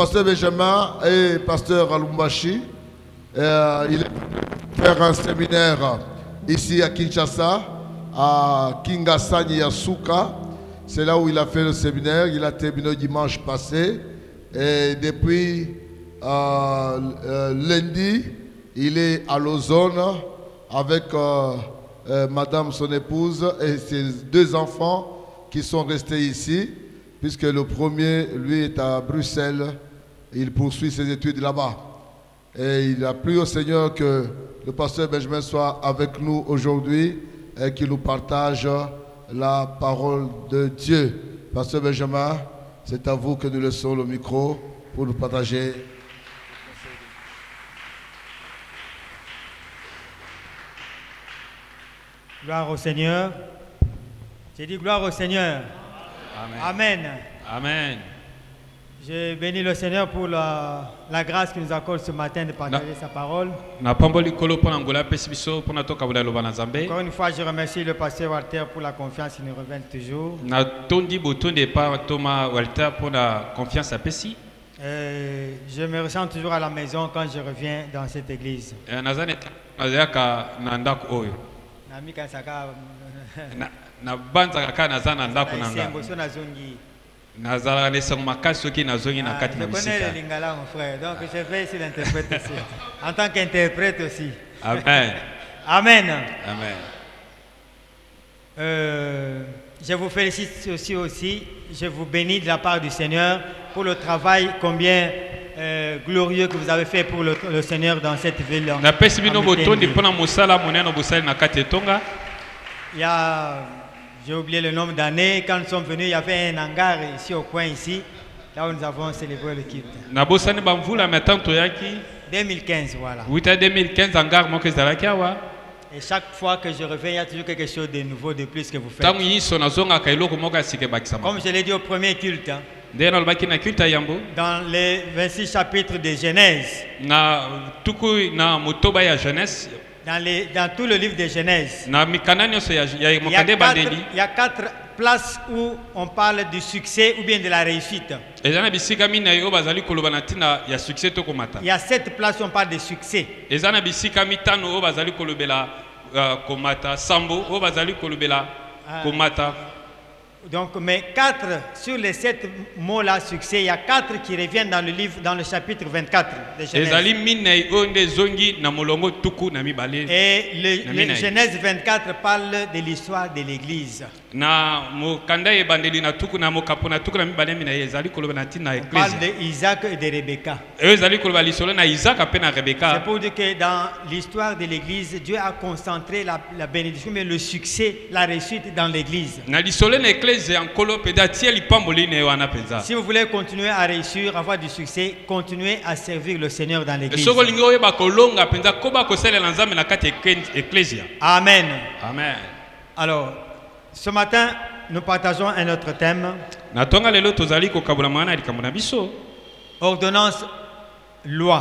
pasteur Benjamin et pasteur Alumbashi, il est venu faire un séminaire ici à Kinshasa, à Kingasani Yasuka. C'est là où il a fait le séminaire. Il a terminé dimanche passé. Et depuis lundi, il est à Lausanne avec madame, son épouse, et ses 2 enfants qui sont restés ici, puisque le premier, lui, est à Bruxelles. Il poursuit ses études là-bas. Et il a plu au Seigneur que le pasteur Benjamin soit avec nous aujourd'hui et qu'il nous partage la parole de Dieu. Pasteur Benjamin, c'est à vous que nous laissons le micro pour nous partager. Gloire au Seigneur. J'ai dit gloire au Seigneur. Amen. Amen. Amen. Je bénis le Seigneur pour la grâce qu'il nous accorde ce matin de partager sa parole. Encore une fois, je remercie le pasteur Walter pour la confiance qu'il nous révèle toujours. Je me ressens toujours à la maison quand je reviens dans cette église. Je connais le lingala, mon frère, donc je fais ici l'interprète aussi. En tant qu'interprète aussi. Amen. Amen. Amen. Je vous félicite aussi. Je vous bénis de la part du Seigneur pour le travail combien glorieux que vous avez fait pour le Seigneur dans cette ville. Il y a, j'ai oublié le nombre d'années, quand nous sommes venus, il y avait un hangar ici au coin ici, là où nous avons célébré le culte. 2015, voilà. 2015, et chaque fois que je reviens, il y a toujours quelque chose de nouveau, de plus que vous faites. Comme je l'ai dit au premier culte, hein, dans les 26 chapitres de Genèse, dans tout le livre de Genèse, il y a 4 places où on parle du succès ou bien de la réussite. Il y a 7 places où on parle de succès. Donc, mais 4 sur les 7 mots-là, succès, il y a 4 qui reviennent dans le livre, dans le chapitre 24 de Genèse. Et le Genèse 24 parle de l'histoire de l'Église. On parle d'Isaac et de Rebecca. C'est pour dire que dans l'histoire de l'Église, Dieu a concentré la bénédiction, mais le succès, la réussite dans l'Église. Si vous voulez continuer à réussir, avoir du succès, continuez à servir le Seigneur dans l'Église. Amen. Amen. Alors, ce matin, nous partageons un autre thème. Ordonnance, loi.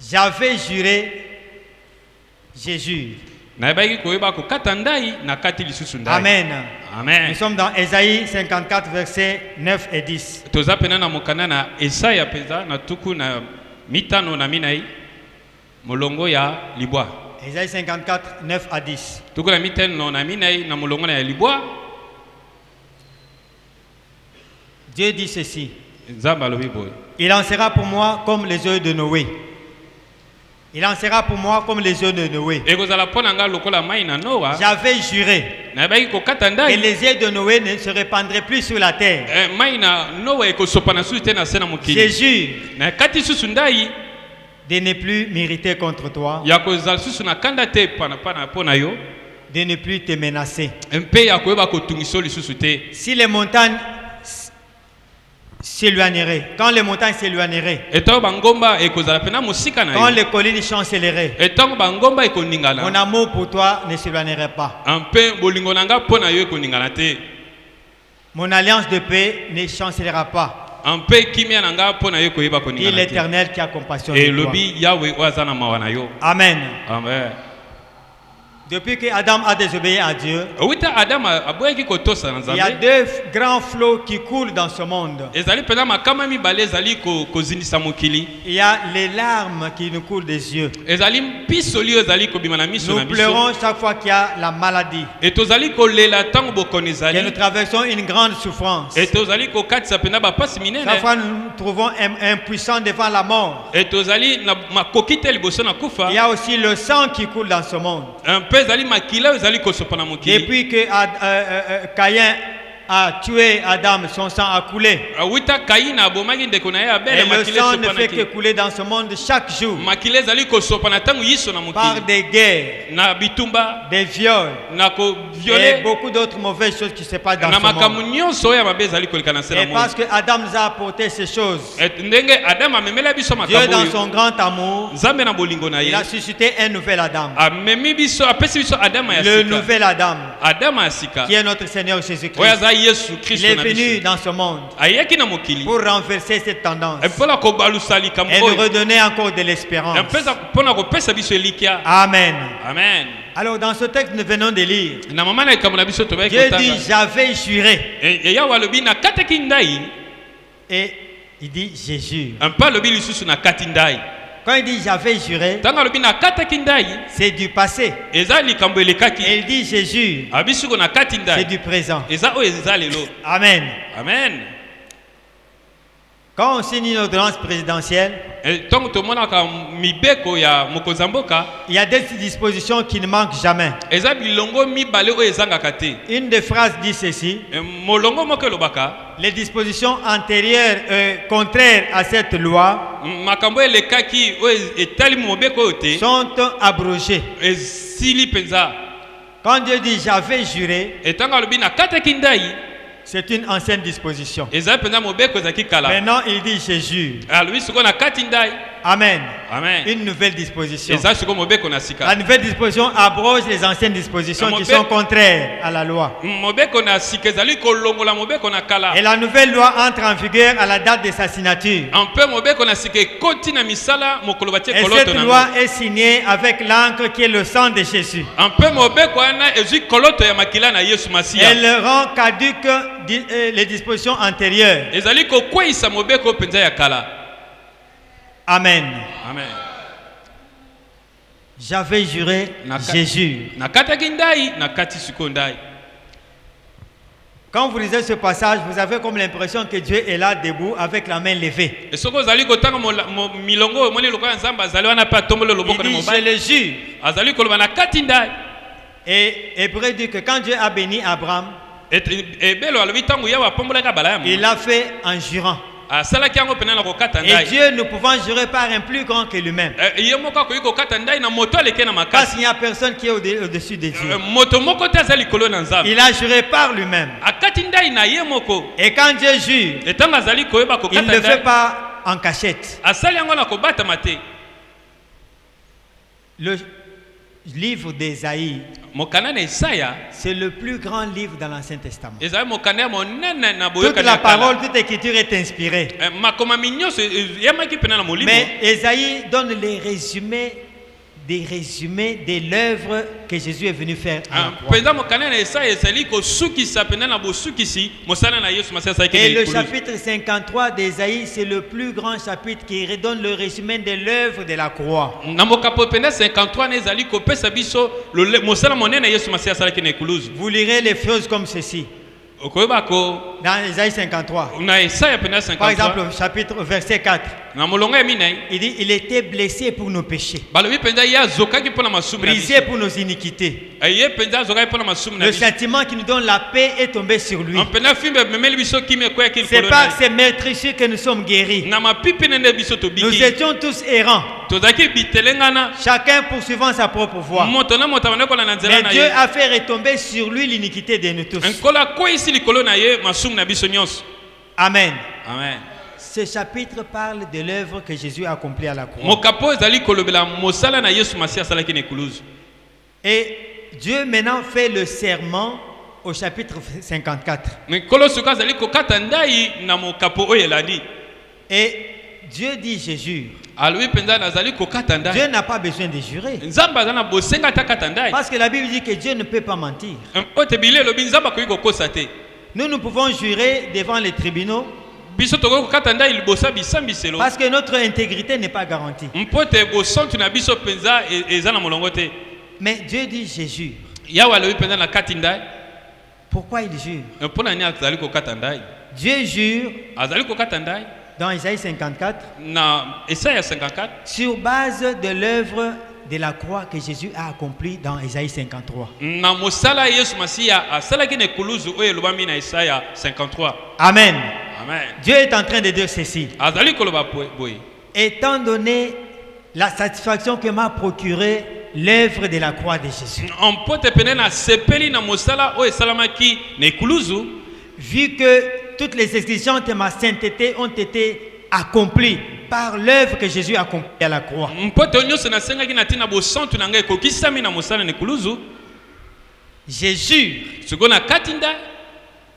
J'avais juré, je jure. Amen. Amen. Nous sommes dans Ésaïe 54, versets 9 et 10. Ésaïe 54, 9 à 10. Dieu dit ceci. Il en sera pour moi comme les yeux de Noé. Il en sera pour moi comme les yeux de Noé. J'avais juré que les yeux de Noé ne se répandraient plus sur la terre. Je jure de ne plus m'irriter contre toi, de ne plus te menacer. Si les montagnes s'éloigneraient, quand les montagnes s'éloigneraient, quand les collines chancelleraient, mon amour pour toi ne s'éloignerait pas. Mon alliance de paix ne chancellera pas. Et l'Éternel qui a compassion de toi. Amen. Amen. Depuis que Adam a désobéi à Dieu, Ouita Adam aboyaki kotosa na il y a Nzambe. deux grands flots qui coulent dans ce monde. Ezali pena makama mibale ezali kozindisa mokili. Il y a les larmes qui nous coulent des yeux. Ezali mpisoli ezali kobima na miso na Nous biso. pleurons chaque fois qu'il y a la maladie. Et tozali kolela tango bokoni Et nous ezali. traversons une grande souffrance. Et tozali kokatisa pena bapasi minene. Chaque fois nous nous trouvons impuissants devant la mort. Et tozali na makoki te liboso na kufa. Il y a aussi le sang qui coule dans ce monde. Un peu ezali makila ezali kosopa na mokili. Depuis que Caïn a tué Adam, son sang a coulé. Ouita Kaina abomaki ndeko na ye Et Abel le makila sang ne sopa fait na que ki. couler dans ce monde chaque jour. Makila ezali kosopa na tango yiso na Par mokili. des guerres, Na bitumba des viols na ko et violer beaucoup d'autres mauvaises choses qui se passent dans na ce monde. makambo nyonso oyo ya mabe ezali koleka na se na Et parce moi. que Adam nous a apporté ces choses, Ndenge Adam amemela biso Dieu makambo dans oyo. son grand amour, Nzambe na bolingo na il ye. a suscité un nouvel Adam. Amemi biso apesi biso Adam ya Le sika. nouvel Adam, Adam ya sika. qui est notre Seigneur Oyo Jésus-Christ. aza Yesu Il Kristo est na venu biso. dans ce monde Ayeki na mokili. pour renverser cette tendance Mpona kobalusa likambo et nous oyo. redonner encore de l'espérance. Mpona kopesa biso elikia. Amen. Amen. Alors dans ce texte nous venons de lire, Na mama na likambo na biso tobayaki Dieu kotanga. dit j'avais juré Et yawa lobi na kataki ndai. et il dit j'ai juré. Mpa lobi lisusu na kati ndai. Quand il dit j'avais juré, Tanga lobi na kataki ndai. c'est du passé. Eza likambo elekaki. Et il dit j'ai juré, Abisuko na kati c'est ndai. du présent. Eza oyo eza lelo. Amen. Amen. Quand on signe une ordonnance présidentielle, Ntango tomonaka mibeko ya mokonzi mboka il y a des dispositions qui ne manquent jamais. eza bilongo mibale oyo ezangaka te. Une des phrases dit ceci: Molongo moko elobaka les dispositions antérieures contraires à cette loi makambo elekaki oyo etali mobeko oyo te sont abrogées. esili mpenza. Quand Dieu dit j'avais juré, Etanga alobi na kataki ndai c'est une ancienne disposition. ezali mpenza mobeko ezalaki kala. Maintenant, il dit je jure. Alobi sikoyo na kati ndai. Amen. Amen. Une nouvelle disposition. Ezali sikoyo mobeko na La sika. nouvelle disposition abroge les anciennes dispositions qui sont contraires à la loi. Mobeko na sika ezali kolongola mobeko na kala. Et la nouvelle loi entre en vigueur à la date de sa signature. Mpe mobeko na sika ekoti na misala mokolo batie Et koloto cette na loi est signée avec l'encre qui est le sang de Jésus. Mpe mobeko wana ezwi koloto ya makila na Yesu Masiya. Elle rend caduque les dispositions antérieures. Ezali kokweyisa mobeko mpenza ya kala. Amen. Amen. J'avais juré, j'ai juré. Nakataki ndai, nakati siko ndai. Quand vous lisez ce passage, vous avez comme l'impression que Dieu est là debout avec la main levée. Esoko ezali kotanga milongo moni lokola nzamba azali wana pa tombolo Il loboko na dit, je mobali. le jure. Azali koloba nakati ndai. Et Hébreu dit que quand Dieu a béni Abraham, Ebelo alobi tango yawa apombolaka bala ya il l'a fait en jurant. asalaki yango pena na kokata Et ndai. Dieu, nous pouvons jurer par un plus grand que lui-même. Ye moko akoki kokata ndai na moto aleke na Parce makasi. qu'il n'y a personne qui est au-dessus de Dieu. Moto moko te aza likolo na nzambe. Il a juré par lui-même. Akati ndai na ye moko. Et quand Dieu jure, Etango azali koyeba il ne kokata le fait ndai. pas en cachette. Asali yango na kobatama te. Le livre d'Ésaïe, Mokana na Isaya c'est le plus grand livre dans l'Ancien Testament. ezali mokanda ya monene na Toute boyokani la ya kala. parole, toute écriture est inspirée. Makomami nyonso eyamaki pena na molimo. Mais Ésaïe donne les résumés, des résumés de l'œuvre que Jésus est venu faire à la croix. Mpenza mokanda na Isaya ezali kosukisa pena na bosukisi mosala na Yesu Masiya asalaki na Et le likolo. chapitre 53 d'Ésaïe, c'est le plus grand chapitre qui redonne le résumé de l'œuvre de la croix. Na mokapo pena 53 na ezali kopesa biso mosala monene na Yesu Masiya asalaki na ekuluzu. Vous lirez les choses comme ceci. Okoyeba ko Dans Ésaïe 53. na Isaya pena Par 53 exemple, au chapitre verset 4. na molongo ya minei Il dit, il était blessé pour nos péchés, balobi mpenza ye azokaki mpona masumu na brisé biso. pour nos iniquités. Ye mpenza azokaki mpona masumu na Le biso. châtiment qui nous donne la paix est tombé sur lui. Mpena fimbe memeli biso kimi ekweyaki C'est likolo par na ces meurtrissures que nous sommes guéris. na mapipi nende biso Nous tobiki. étions tous errants, Tozalaki bitelengana chacun poursuivant sa propre voie. moto na moto abandi kola na nzela Mais na Dieu ye. a fait retomber sur lui l'iniquité de nous tous. nkolo akweyisi likolo na ye masumu na biso nyonso. Amen. Amen. Ce chapitre parle de l'œuvre que Jésus a accomplie à la croix. mokapo ezali kolobela mosala na Yesu Masiya asalaki na ekuluzu. Et Dieu maintenant fait le serment au chapitre 54. nkolo soki azali kokata ndai na mokapo oyo elandi. Et Dieu dit, je jure. alobi penza nazali kokata ndai. Dieu n'a pas besoin de jurer. Nzambe aza na bosenga ata kata ndai. Parce que la Bible dit que Dieu ne peut pas mentir. Mpote bile elobi nzambe akoki kokosa te. Nous pouvons jurer devant les tribunaux Biso tokoki kokata ndai libosa bisambiselo. parce que notre intégrité n'est pas garantie. Mpote bosantu na biso penza eza na molongo te. Mais Dieu dit je jure. Yawe alobi penza na kati ndai. Pourquoi il jure? Mpona nini azali kokata ndai? Dieu jure Azali kokata ndai dans Isaïe 54 na Esaya 54 sur base de l'œuvre de la croix que Jésus a accomplie dans Isaïe 53. na mosala Yesu Masiya asalaki na ekuluzu oyo elobami na Esaya 53. Amen. Amen. Dieu est en train de dire ceci. Azali koloba boye. Étant donné la satisfaction que m'a procuré l'œuvre de la croix de Jésus, Mpote pene na sepeli na mosala oyo esalamaki na ekuluzu, vu que toutes les exigences de ma sainteté ont été accomplies par l'œuvre que Jésus a accomplie à la croix, mpote nyonso nasengaki na tina bosantu na ngai ekokisami na mosala na ekuluzu, je jure sikoyo na kati ndai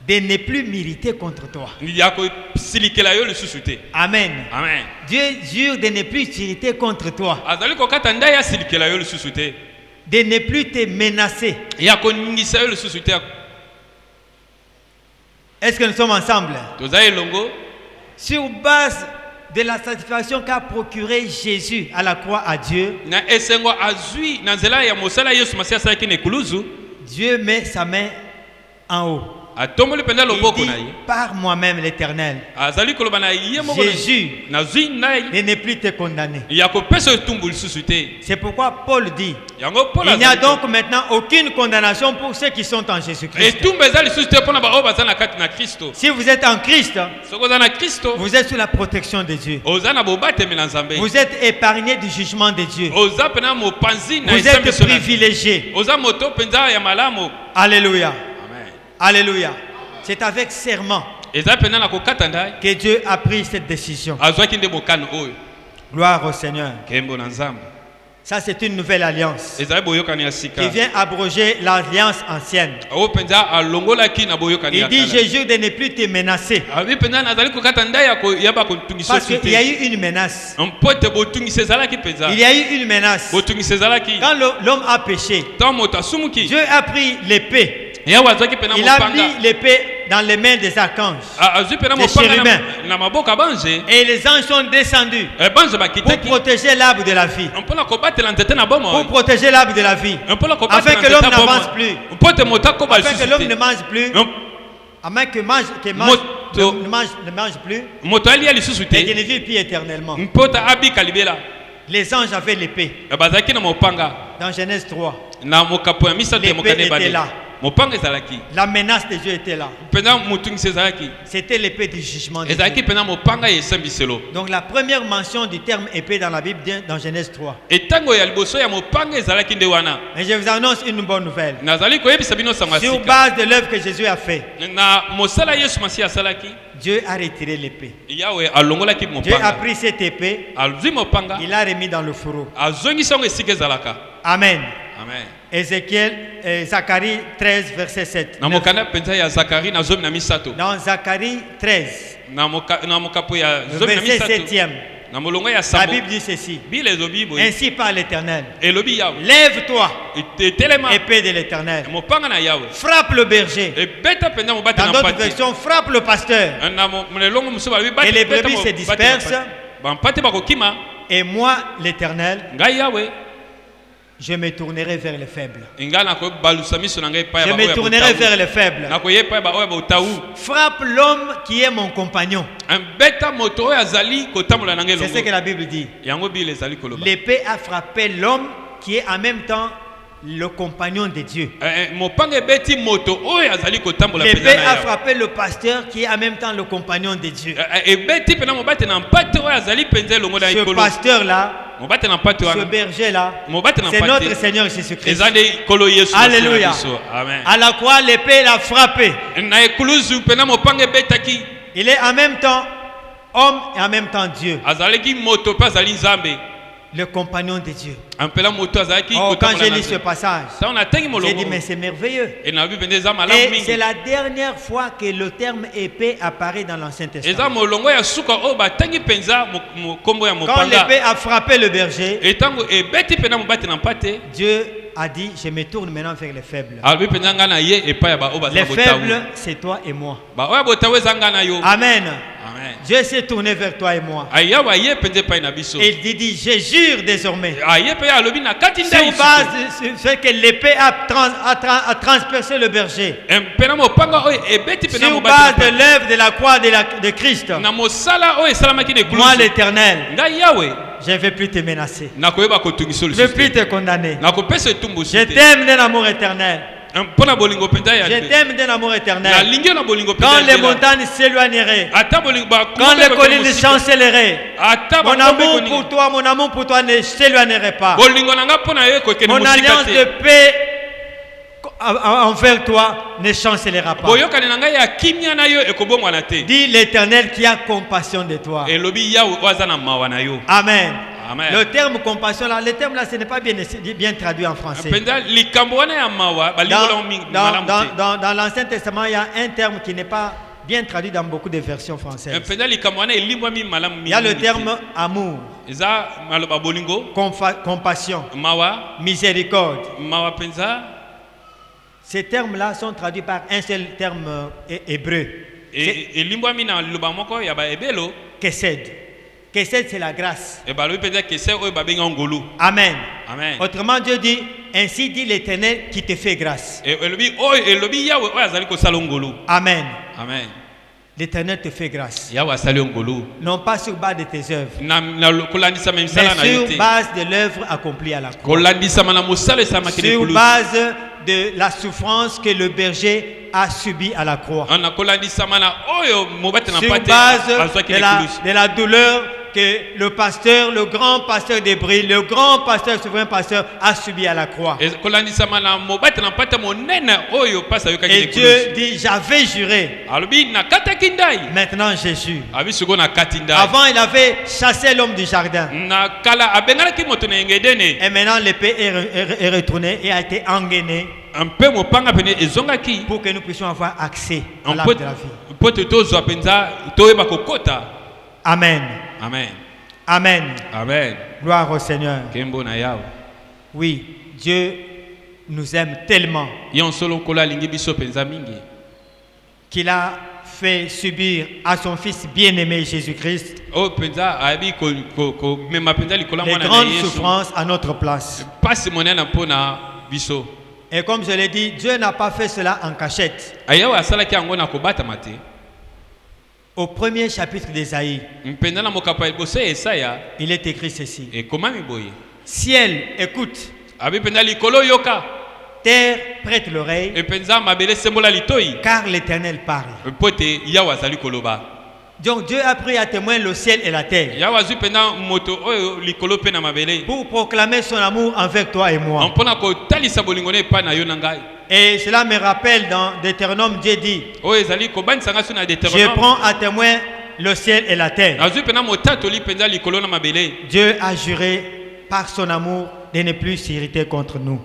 de ne plus m'irriter contre toi. ya kosilikela yo lisusu te. Amen. Amen. Dieu jure de ne plus t'irriter contre toi, Azali kokata ndai asilikela yo lisusu te. de ne plus te menacer. Ya koningisa yo lisusu te. Est-ce que nous sommes ensemble? Toza elongo Sur base de la satisfaction qu'a procuré Jésus à la croix à Dieu, na esengo azwi na nzela ya mosala Yesu Masiya asalaki na ekuluzu, Dieu met sa main en haut. atomboli penza Il loboko dit na ye. par moi-même l'Éternel, Azali koloba na ye moko Jésus, nazwi nai de ne plus te condamner. ya kopesa etumbu lisusu te. C'est pourquoi Paul dit, Yango Paul il n'y a azali donc maintenant aucune condamnation pour ceux qui sont en Jésus-Christ. etumbu eza lisusu te mpona baoyo baza na kati na Kristo. Si vous êtes en Christ, Soki oza na Kristo vous êtes sous la protection de Dieu. oza na bobatemi na Nzambe. Vous êtes épargné du jugement de Dieu. Oza pena mopanzi na Vous êtes esambiso na- privilégié. oza moto penza ya malamu. Alléluia. Amen. Alléluia. C'est avec serment Eza pena na kokata ndai que Dieu a pris cette décision. azwaki nde mokano oyo. Gloire au Seigneur. Kembo na Nzambe. Ça, c'est une nouvelle alliance Ezali boyokani ya sika. qui vient abroger l'alliance ancienne. Oyo penza alongolaki na boyokani Il ya dit, kala. je jure de ne plus te menacer. Abi penza nazali kokata ndai ya bakotungisa Parce su qu'il y a te. eu une menace. Mpote botungisa ezalaki penza. Il y a eu une menace. Botungisa ezalaki. Quand l'homme a péché, Tant moto asumuki. Dieu a pris l'épée. Yawe azwaki pena Il a mopanga. mis l'épée dans les mains des archanges. Azwi pena Des mopanga chérubins. na maboko abanje. Et les anges sont descendus Banze pour bakitaki. protéger l'arbre de la vie. Mpona kobatela nzete na bomo. Pour protéger l'arbre de la vie. Mpona Afin kobatela que l'homme nzete na bomo. n'avance plus. Mpote moto akoba Afin que l'homme ne lisusu mange plus. te. Afin que Moto- ne mange plus. Moto alia lisusu Et qu'il te. ne vit plus éternellement. Mpota abika libela. Les anges avaient l'épée. Bazaki na mopanga. Dans Genèse 3. Na mokapo ya misato ya L'épée mokane était bale. là. Mopanga ezalaki. La menace de Dieu était là. Penza mutungisa ezalaki. C'était l'épée du jugement de Ezalaki Dieu. pena mopanga ya esambiselo. Donc la première mention du terme épée dans la Bible vient dans Genèse 3. Etango ya liboso ya mopanga ezalaki nde wana. Et je vous annonce une bonne nouvelle. Nazali koyebisa bino sango Sur sika. base de l'œuvre que Jésus a fait, Na mosala Yesu Masiya asalaki. Dieu a retiré l'épée. Yawe alongolaki Dieu a mopanga. pris cette épée, Azwi mopanga. il l'a remis dans le fourreau. Azongisa ngo esika ezalaka. Amen. Amen. Zacharie 13, verset 7. Na mokanda penza ya Zakari na zomi na misato. Dans Zacharie 13, Na mokapo ya le zomi na verset misato. 7e, Na molongo ya la sabo. Bible dit ceci. Bile ezobi boye. Ainsi par l'Éternel. Elobi yawe. Lève-toi, Etelema. épée de l'Éternel. Mopanga na yawe. Frappe le berger. Ebeta penza mobate Dans na d'autres mpati. versions, frappe le pasteur. Na molongo muso ba bibate. Et les brebis se dispersent. Ba mpati bakokima. Et moi, l'Éternel, Ngai yawe. je me tournerai vers les faibles. Nga na ko balusa miso na ngai pa ya Je ba me tournerai vers les faibles. Na ko yepa ba oya ba utawu. Frappe l'homme qui est mon compagnon. Beta moto oyo azali kotambola na ngai C'est ce que longo. la Bible dit. Yango bile ezali koloba. L'épée a frappé l'homme qui est en même temps le compagnon de Dieu. Mopanga ebeti moto oyo azali kotambola penza L'épée na a yawe. frappé le pasteur qui est en même temps le compagnon de Dieu. Ebeti pena mobate na mpate oyo azali penza elongo na Ce ikolo. pasteur-là, Mobate na mpate ce wana. berger-là, Mobate na c'est notre mpate. Seigneur Jésus-Christ. Ezali kolo Yesu. Alléluia. Amen. À la croix, l'épée l'a frappé. Na ekuluzu pena mopanga ebetaki. Il est en même temps homme et en même temps Dieu. Azaleki moto pe azali nzambe. le compagnon de Dieu. ampela moto azalaki Oh, quand kotambola j'ai na lu nzela. ce passage, Ça on attend j'ai molongo dit mais c'est merveilleux. et na bi pendeza malamu Et mingi c'est la dernière fois que le terme épée apparaît dans l'Ancien eza Testament. molongo ya suka o batangi penza kombo ya Quand mopanga l'épée a frappé le berger, etango ebeti pena mobati na mpate Dieu a dit, je me tourne maintenant vers les faibles. alobi penza nga na ye epai ya baoyo Les bazala botawu faibles, c'est toi et moi. baoyo ya botawu eza nga na yo. Amen. Amen. Dieu s'est tourné vers toi et moi. ayawa ye penza epai na biso Et il dit, je jure désormais, aye mpe alobi na kati sur ndai base de ce que l'épée a transpercé le berger, pena mopanga oyo ebeti pena sur mobati base na de mpate. l'œuvre de la croix de Christ, na mosala oyo esalamaki na moi ekulusu l'Éternel, ngai yawe je ne vais plus te menacer. nakoyeba kotungisa Je ne vais lisusu plus te te condamner. nakopesa etumbu Je su te t'aime d'un amour éternel. mpo na bolingo mpenza ya Je nzambe. t'aime d'un amour éternel. nalingi yo na bolingo Quand mpenza ya les nzela. montagnes s'éloigneraient, ata bolingo quand les collines chancelleraient, ata mon bakombe amour koni- pour toi, mon amour pour toi ne s'éloignerait pas. bolingo na nga mpo na yo ekokende Mon mosika alliance de te paix envers toi ne chancellera pas. boyokani na ngai ya kimia na yo ekobongwana te Dis l'Éternel qui a compassion de toi. elobi yawe oyo aza na mawa na yo. Amen. Amen. Le terme compassion là, le terme là, ce n'est pas bien traduit en français. mpenza likambo wana ya mawa balingolango malamu te Dans l'Ancien Testament, il y a un terme qui n'est pas bien traduit dans beaucoup de versions françaises. mpenza likambo wana elimbwami malamu Il y a le mingi terme te. amour, eza maloba bolingo compassion, mawa miséricorde. mawa mpenza Ces termes-là sont traduits par un seul terme hébreu. C'est elimbwami na liloba moko ya baebelo kesed. Kesed, c'est la grâce. balobi mpenza kese oyo babenga ngolu. Amen. Amen. Autrement, Dieu dit, ainsi dit l'Éternel qui te fait grâce. elobi oyo elobi yawe oyo azali kosala ngolu. Amen. Amen. L'Éternel te fait grâce. yawe asali ngolu Non pas sur base de tes œuvres, kolandisama misala na mais yo sur te base de l'œuvre accomplie à la croix. kolandisama na mosala esalamaki na Sur ekulusu. base de la souffrance que le berger a subie à la croix. na kolandisama na oyo mobati na Sur mpate base azwaki na ekulusu. de la douleur que le pasteur, le grand pasteur d'Hébreu, le grand pasteur, souverain pasteur, a subi à la croix. kolandisama na mobati na mpate monene oyo mpasi ayokaki na Et Dieu ekulusu. dit, j'avais juré, alobi nakataki ndai maintenant j'ai juré. abi sikoyo nakati ndai. Avant, il avait chassé l'homme du jardin. na kala abenganaki moto na engedene Et maintenant, l'épée est retournée et a été engainée mpe mopanga pene ezongaki pour que nous puissions avoir accès à l'arbre de la vie. mpo te tozwa mpenza toyeba kokota. Amen. Amen. Amen. Amen. Gloire au Seigneur. Kembo na yawe Oui, Dieu nous aime tellement ye nsolo nkolo alingi biso mpenza mingi qu'il a fait subir à son Fils bien-aimé Jésus-Christ oyo mpenza ayebi komema mpenza likolo ya les mwana na grandes yesu souffrances à notre place. mpasi monene mpo na biso. Et comme je l'ai dit, Dieu n'a pas fait cela en cachette. ayawe asalaki yango na kobatama te. Au premier chapitre d'Ésaïe, mpenza na mokapo ya liboso ya esaya il est écrit ceci. ekomami boye Ciel, écoute. abi mpenza likolo yoka Terre, prête l'oreille, mpenza mabele sembola litoi car l'Éternel parle. mpo te yawe azali koloba. Donc Dieu a pris à témoin le ciel et la terre yawe azwi mpenza moto oyo likolo mpe na mabele pour proclamer son amour envers toi et moi. mpo na kotalisa bolingo na epai na yo na ngai. Et cela me rappelle dans Deutéronome, Dieu dit, oyo ezali kobanisanga so na je Deutéronome. prends à témoin le ciel et la terre. azwi mpenza motatoli mpenza likolo na mabele. Dieu a juré par son amour de ne plus s'irriter contre nous,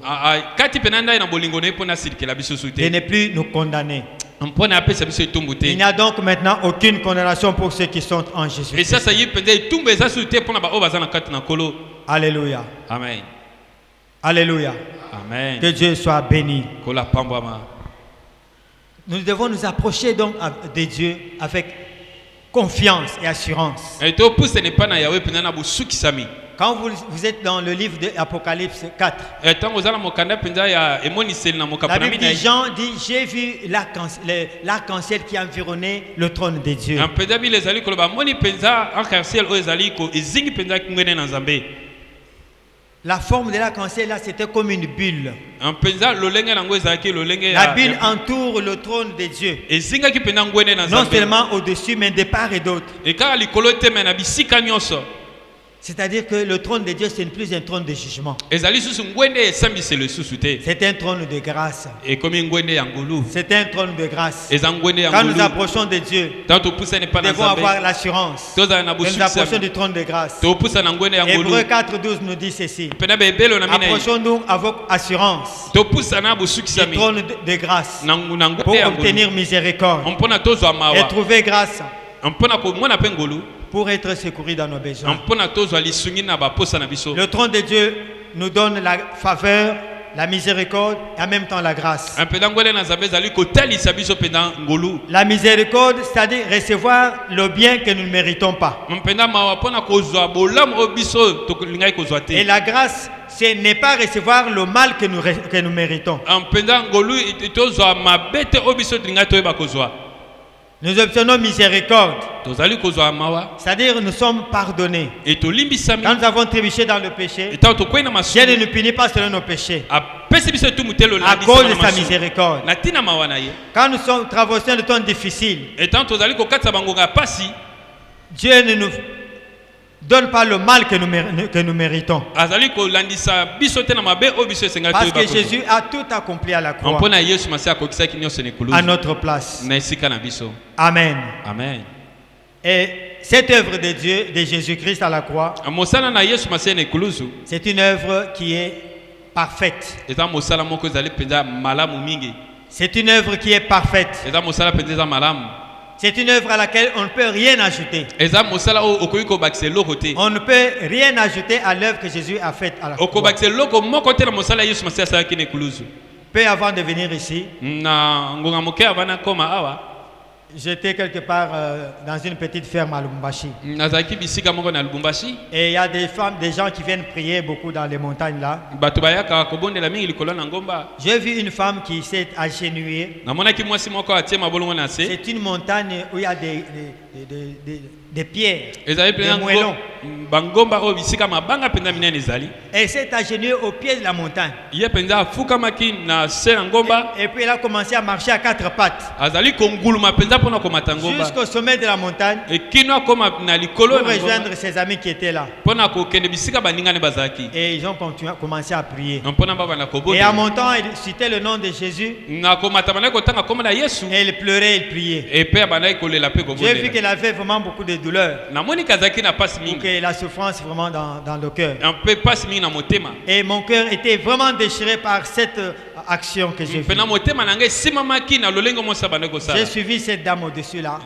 kati mpenza ndai na bolingo na ye mpo na silikela biso su de te ne plus nous condamner. mpo na apesa biso etumbu Il te. n'y a donc maintenant aucune condamnation pour ceux qui sont en Jésus. esasa ye mpenza etumbu eza su te mpo na baoyo baza na kati na nkolo. Alléluia. Amen. Alléluia. Amen. Que Dieu soit béni. nkolo apambwama. Nous devons nous approcher donc de Dieu avec confiance et assurance. topusana epai na yawe mpenza na bosukisami. Quand vous êtes dans le livre de Apocalypse 4, ntango oza na mokanda mpenza ya emoniseli na la mokapo na Bible dit, minai. Jean dit, j'ai vu l'arc-en-ciel qui environnait le trône de Dieu. mpenza bile ezali koloba moni mpenza arc-en-ciel oyo ezali ezingi mpenza ngwene na nzambe. La forme de l'arc-en-ciel là, c'était comme une bulle. mpenza lolenge nango ezalaki lolenge La bulle entoure le trône de Dieu. ezingaki mpenza ngwene na Non nzambe. seulement au-dessus, mais de part et d'autre. ekaka likolo te me na bisika nyonso. C'est-à-dire que le trône de Dieu, ce n'est plus un trône de jugement. C'est C'est un trône de grâce. C'est un trône de grâce. Quand Quand nous approchons de Dieu, nous devons avoir l'assurance que nous approchons du trône de grâce. Hébreux 4:12 nous dit ceci. Approchons-nous avec assurance du trône de grâce pour obtenir miséricorde et trouver grâce pour être secouru dans nos besoins. Le trône de Dieu nous donne la faveur, la miséricorde et en même temps la grâce. La miséricorde, c'est-à-dire recevoir le bien que nous ne méritons pas. Et la grâce, c'est ne pas recevoir le mal que nous méritons. Nous obtenons miséricorde, c'est-à-dire nous sommes pardonnés. Quand nous avons trébuché dans le péché, Dieu ne nous punit pas selon nos péchés, à cause de sa miséricorde. Quand nous sommes traversés de temps difficiles, Dieu ne nous donne pas le mal que nous méritons. Parce que Jésus a tout accompli à la croix, à notre place. Amen. Amen. Et cette œuvre de Dieu, de Jésus-Christ à la croix, c'est une œuvre qui est parfaite. C'est une œuvre qui est parfaite. C'est une œuvre à laquelle on ne peut rien ajouter. On ne peut rien ajouter à l'œuvre que Jésus a faite à la croix. Peu avant de venir ici, j'étais quelque part dans une petite ferme à Lubumbashi. Et il y a des femmes, des gens qui viennent prier beaucoup dans les montagnes là. J'ai vu une femme qui s'est agenouillée. C'est une montagne où il y a des pierres, des moellons. Elle s'est agenouillée au pied de la montagne. Et puis elle a commencé à marcher à quatre pattes jusqu'au sommet de la montagne pour rejoindre ses amis qui étaient là. Et ils ont commencé à prier. Et en montant, elle citait le nom de Jésus. Et elle pleurait, elle priait. J'ai vu qu'elle avait vraiment beaucoup de douleur, que la souffrance vraiment dans le cœur. Et mon cœur était vraiment déchiré par cette action que j'ai vue. J'ai suivi cette dame au-dessus là.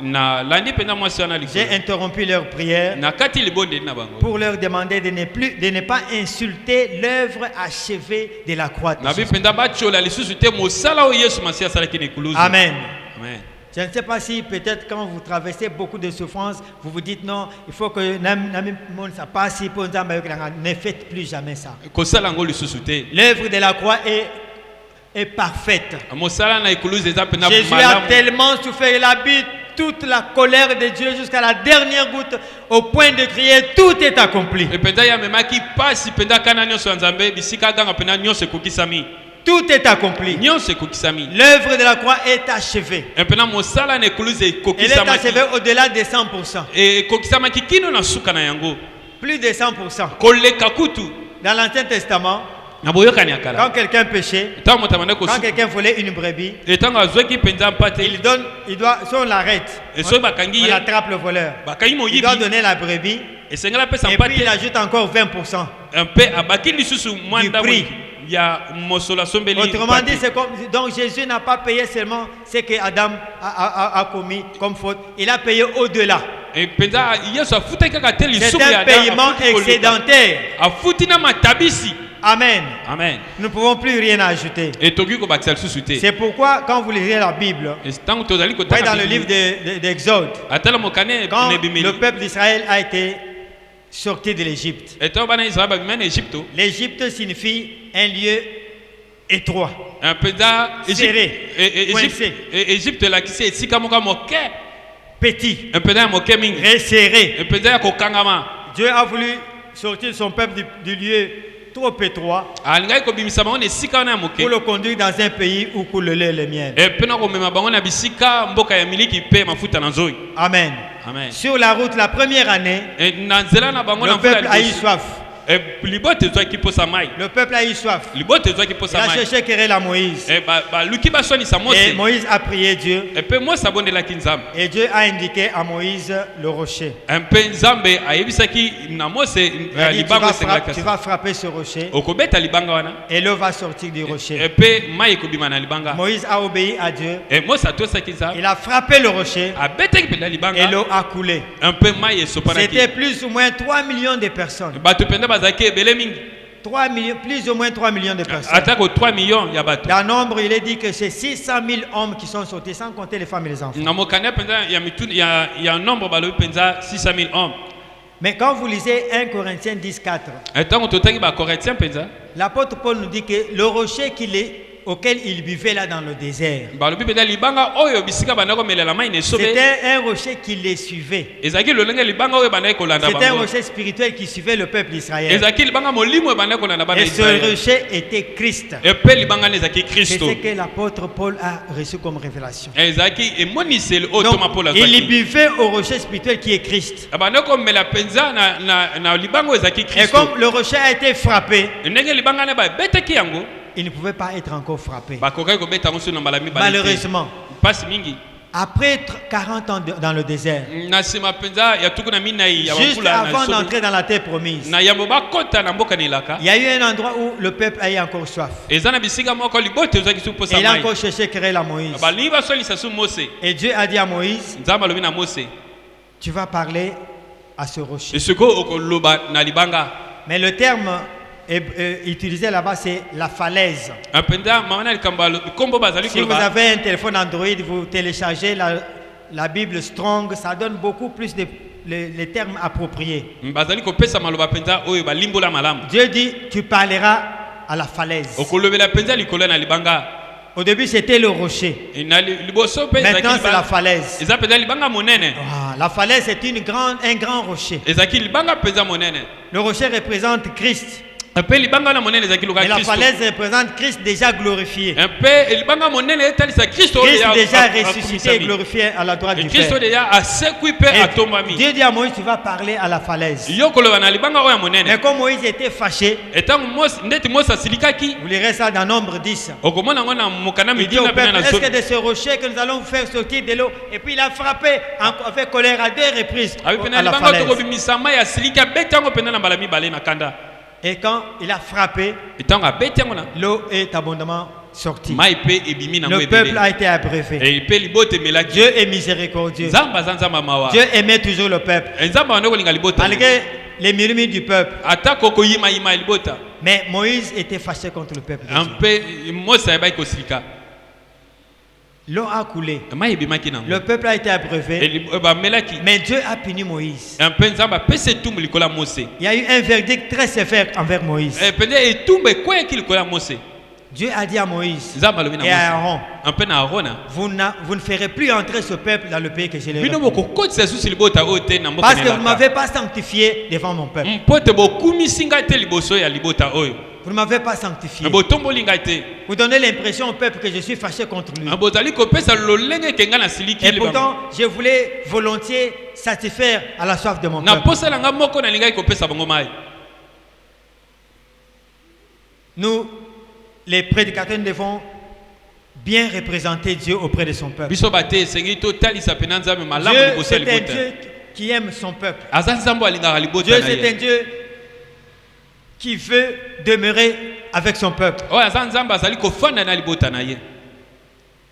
J'ai interrompu leur prière pour leur demander de ne pas insulter l'œuvre achevée de la croix de Jésus. Amen. Amen. Je ne sais pas si peut-être quand vous traversez beaucoup de souffrances, vous vous dites non, il faut que ça passe, ne faites plus jamais ça. L'œuvre de la croix est parfaite. Jésus a tellement souffert, il habite toute la colère de Dieu jusqu'à la dernière goutte, au point de crier, tout est accompli. Tout est accompli. L'œuvre de la croix est achevée. Elle est achevée au-delà de 100%. Plus de 100%. Dans l'Ancien Testament, quand quelqu'un péchait, quand quelqu'un volait une brebis, si on l'arrête, on attrape le voleur, il doit donner la brebis et puis il ajoute encore 20% du prix. Autrement dit, c'est comme, donc Jésus n'a pas payé seulement ce que Adam a commis comme faute, il a payé au-delà. C'est un paiement excédentaire. Amen. Amen. Nous ne pouvons plus rien ajouter. C'est pourquoi quand vous lisez la Bible, dans le livre d'Exode, quand le peuple d'Israël a été sorti de l'Égypte, l'Égypte signifie un lieu étroit, serré, coincé, petit, resserré. Dieu a voulu sortir son peuple du lieu trop étroit pour le conduire dans un pays où coule le lait et le miel. Amen. Amen. Sur la route, la première année, le peuple a eu soif. Le peuple a eu soif. Il a cherché querelle à Moïse. Et Moïse a prié Dieu. Et Dieu a indiqué à Moïse le rocher. Il dit, tu vas frapper ce rocher. Et l'eau va sortir du rocher. Moïse a obéi à Dieu. Il a frappé le rocher. Et l'eau a coulé. C'était plus ou moins 3 millions de personnes. 3 millions, plus ou moins 3 millions de personnes. Dans le nombre, il est dit que c'est 600 000 hommes qui sont sautés, sans compter les femmes et les enfants. Il y a un nombre de 600 000 hommes. Mais quand vous lisez 1 Corinthiens 10:4, l'apôtre Paul nous dit que le rocher auquel il buvait là dans le désert, c'était un rocher qui les suivait. C'était un rocher spirituel qui suivait le peuple d'Israël. Et ce rocher était Christ. C'est ce que l'apôtre Paul a reçu comme révélation. Donc, il buvait au rocher spirituel qui est Christ. Et comme le rocher a été frappé, il ne pouvait pas être encore frappé. Malheureusement, après 40 ans dans le désert, juste avant d'entrer dans la terre promise, il y a eu un endroit où le peuple a eu encore soif. Et il a encore cherché querelle à Moïse. Et Dieu a dit à Moïse, tu vas parler à ce rocher. Mais le terme utilisé là-bas, c'est la falaise. Si vous avez un téléphone Android, vous téléchargez la Bible Strong, ça donne beaucoup plus les termes appropriés. Dieu dit, tu parleras à la falaise. Au début, c'était le rocher. Maintenant, c'est la falaise. La falaise, c'est un grand rocher. Le rocher représente Christ. Et la falaise représente Christ déjà glorifié. Christ déjà ressuscité et glorifié à la droite du Père. Dieu dit à Moïse, tu vas parler à la falaise. Mais comme Moïse était fâché, vous lirez ça dans Nombre 10. Il dit au peuple, est-ce que de ce rocher que nous allons faire sortir de l'eau? Et puis il a frappé avec colère à 2 reprises à la falaise. Et quand il a frappé, l'eau est abondamment sortie. Le peuple a été abreuvé. Dieu est miséricordieux. Dieu aimait toujours le peuple, malgré les murmures du peuple. Mais Moïse était fâché contre le peuple. L'eau a coulé. Le peuple a été abreuvé. Mais Dieu a puni Moïse. Il y a eu un verdict très sévère envers Moïse. Dieu a dit à Moïse et à Aaron, vous ne ferez plus entrer ce peuple dans le pays que je leur ai donné. Parce que vous ne m'avez pas sanctifié devant mon peuple. Vous ne m'avez pas sanctifié. Vous donnez l'impression au peuple que je suis fâché contre lui. Et pourtant, je voulais volontiers satisfaire à la soif de mon peuple. Nous, les prédicateurs, devons bien représenter Dieu auprès de son peuple. Dieu, c'est un Dieu qui aime son peuple. Dieu, c'est un Dieu qui veut demeurer avec son peuple.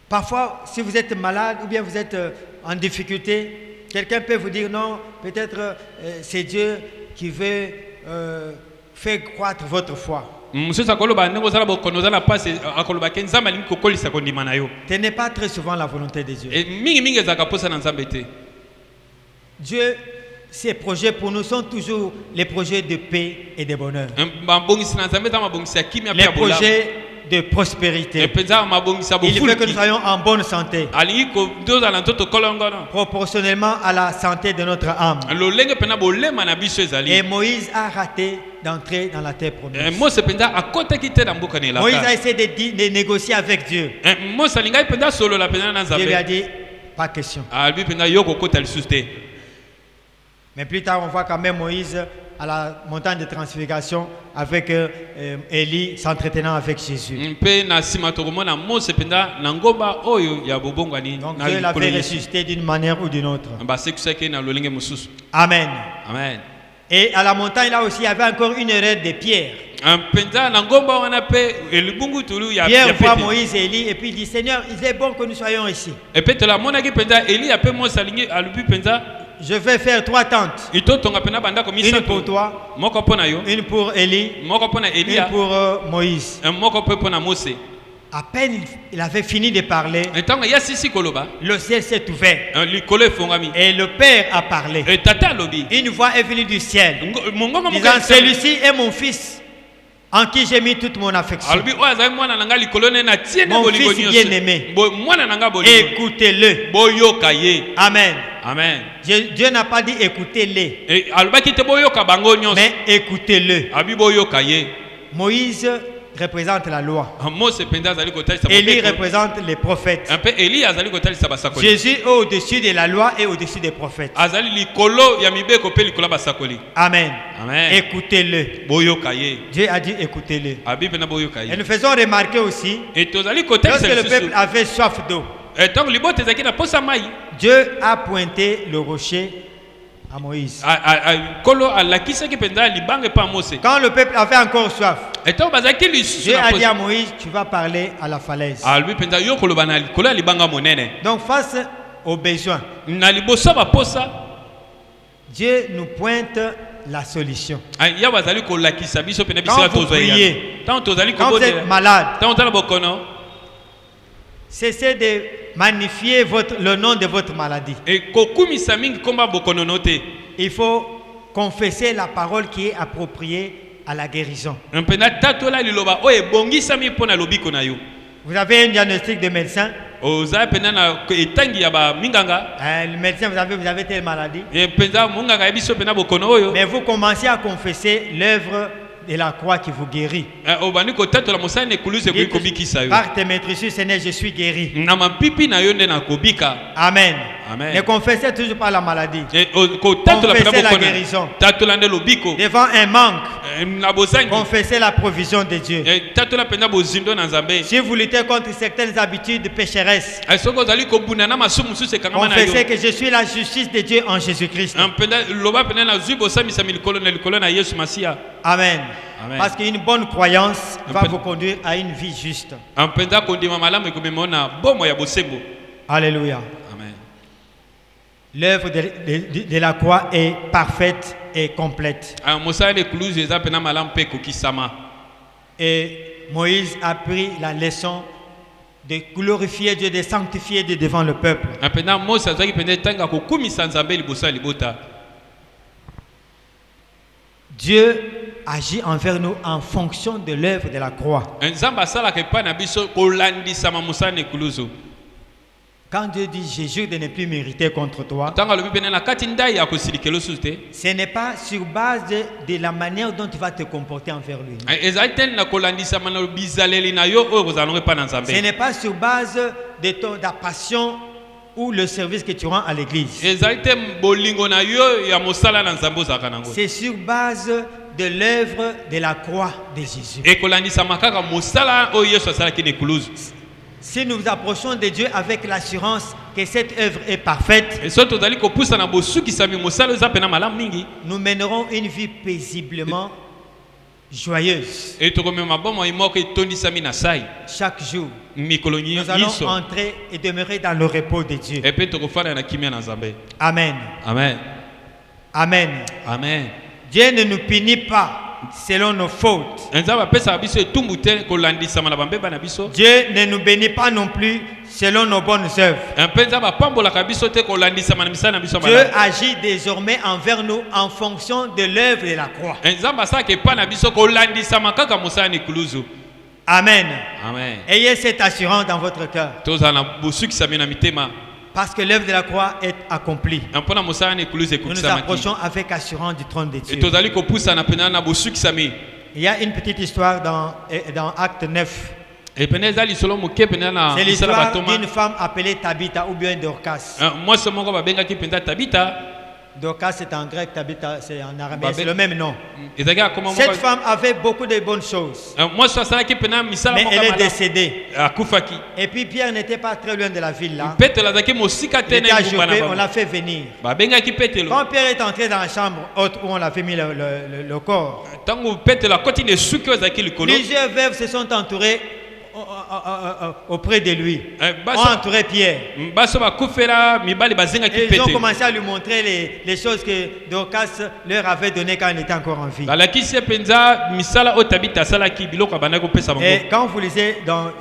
Parfois, si vous êtes malade ou bien vous êtes en difficulté, quelqu'un peut vous dire non, peut-être c'est Dieu qui veut faire croître votre foi. Ce n'est pas très souvent la volonté de Dieu. Dieu, ses projets pour nous sont toujours les projets de paix et de bonheur. Les projets de prospérité. Il veut que nous soyons en bonne santé, proportionnellement à la santé de notre âme. Et Moïse a raté d'entrer dans la terre promise. Moïse a essayé de négocier avec Dieu. Dieu lui a dit, pas question. Mais plus tard, on voit quand même Moïse à la montagne de transfiguration avec Élie s'entretenant avec Jésus. Donc Dieu l'avait ressuscité d'une manière ou d'une autre. Amen. Amen. Et à la montagne là aussi, il y avait encore une erreur de Pierre. Pierre voit Moïse et Élie et puis il dit Seigneur, il est bon que nous soyons ici. Je vais faire 3 tentes. Une pour toi, une pour Élie, une pour Moïse. À peine il avait fini de parler, le ciel s'est ouvert et le Père a parlé. Une voix est venue du ciel disant celui-ci est mon fils en qui j'ai mis toute mon affection. Mon fils bien-aimé. Écoutez-le. Amen. Amen. Dieu n'a pas dit écoutez-les, mais écoutez-le. Moïse représente la loi. Élie représente les prophètes. Jésus est au-dessus de la loi et au-dessus des prophètes. Amen. Amen. Écoutez-le. Dieu a dit écoutez-le. Et nous faisons remarquer aussi, lorsque le peuple avait soif d'eau, Dieu a pointé le rocher à Moïse. Quand le peuple avait encore soif, Dieu a dit à Moïse, tu vas parler à la falaise. Donc face aux besoins, Dieu nous pointe la solution. Quand vous priez, quand vous êtes malade, cessez de magnifier le nom de votre maladie. Il faut confesser la parole qui est appropriée à la guérison. Vous avez un diagnostic de médecin. Le médecin, vous avez telle maladie. Mais vous commencez à confesser l'œuvre de la croix qui vous guérit. Par tes maîtrises, Seigneur, je suis guéri. Amen. Amen. Ne confessez toujours pas la maladie. Confessez la guérison. Devant un manque, confessez la provision de Dieu. Si vous luttez contre certaines habitudes pécheresses, confessez que je suis la justice de Dieu en Jésus-Christ. Amen. Amen. Parce qu'une bonne croyance va vous conduire à une vie juste. Alléluia. Amen. L'œuvre de la croix est parfaite et complète. Et Moïse a pris la leçon de glorifier Dieu, de sanctifier Dieu devant le peuple. Dieu agit envers nous en fonction de l'œuvre de la croix. Quand Dieu dit je jure de ne plus mériter contre toi, ce n'est pas sur base de la manière dont tu vas te comporter envers lui. Ce n'est pas sur base de ta passion ou le service que tu rends à l'église. C'est sur base de l'œuvre de la croix de Jésus. Si nous nous approchons de Dieu avec l'assurance que cette œuvre est parfaite, nous mènerons une vie paisiblement joyeuse. Chaque jour, nous allons entrer et demeurer dans le repos de Dieu. Amen. Amen. Amen. Amen. Dieu ne nous punit pas selon nos fautes. Dieu ne nous bénit pas non plus selon nos bonnes œuvres. Dieu agit désormais envers nous en fonction de l'œuvre de la croix. Amen. Amen. Ayez cette assurance dans votre cœur. Parce que l'œuvre de la croix est accomplie. Nous nous approchons avec assurance du trône de Dieu. Il y a une petite histoire dans Acte 9. C'est l'histoire d'une femme appelée Tabitha ou bien Dorcas. Dorcas c'est en grec, Tabitha c'est en arabe, c'est le même nom. Cette Cette femme avait beaucoup de bonnes choses, mais elle est décédée. Et puis Pierre n'était pas très loin de la ville là. Il était à Joppé, on l'a fait venir. Quand Pierre est entré dans la chambre haute où on l'avait mis le corps, plusieurs veuves se sont entourées auprès de lui, ont entouré Pierre. Et ils ont commencé à lui montrer les choses que Dorcas leur avait données quand il était encore en vie. Et quand vous lisez dans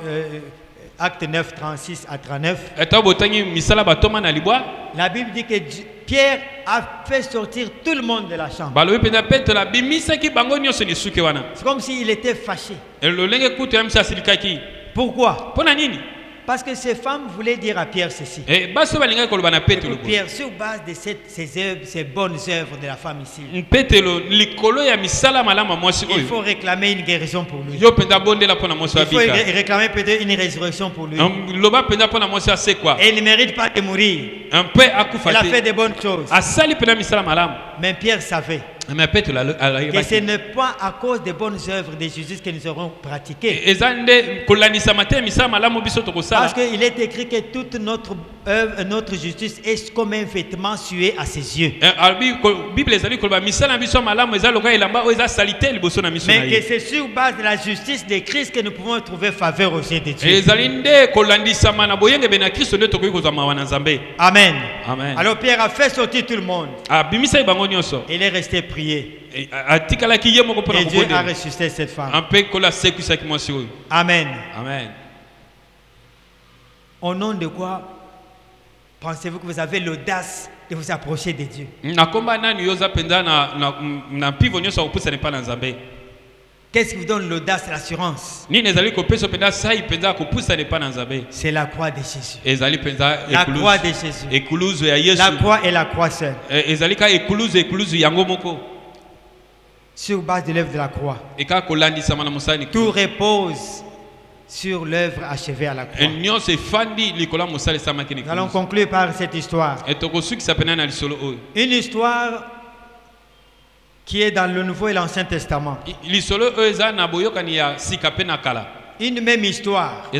Acte 9, 36 à 39, la Bible dit que Pierre a fait sortir tout le monde de la chambre. C'est comme s'il était fâché. Pourquoi? Parce que ces femmes voulaient dire à Pierre ceci. Écoute, Pierre, sur base de ces bonnes œuvres de la femme ici, il faut réclamer une guérison pour lui. Il faut réclamer peut-être une résurrection pour lui. Et il ne mérite pas de mourir. Il a fait de bonnes choses. Mais Pierre savait que ce n'est pas à cause des bonnes œuvres de Jésus que nous aurons pratiquées. Parce qu'il est écrit que toute notre œuvre, notre justice est comme un vêtement sué à ses yeux. Mais que c'est sur base de la justice de Christ que nous pouvons trouver faveur aux yeux de Dieu. Amen. Amen. Alors Pierre a fait sortir tout le monde. Il est resté prier. Et Dieu a ressuscité cette femme. Amen. Amen. Au nom de quoi pensez-vous que vous avez l'audace de vous approcher de Dieu? Qu'est-ce qui vous donne l'audace et l'assurance? C'est la croix de Jésus. La croix de Jésus. La croix et la croix seule. Sur base de l'œuvre de la croix. Tout repose sur l'œuvre achevée à la croix. Nous allons conclure par cette histoire. Une histoire qui est dans le Nouveau et l'Ancien Testament. Une même histoire,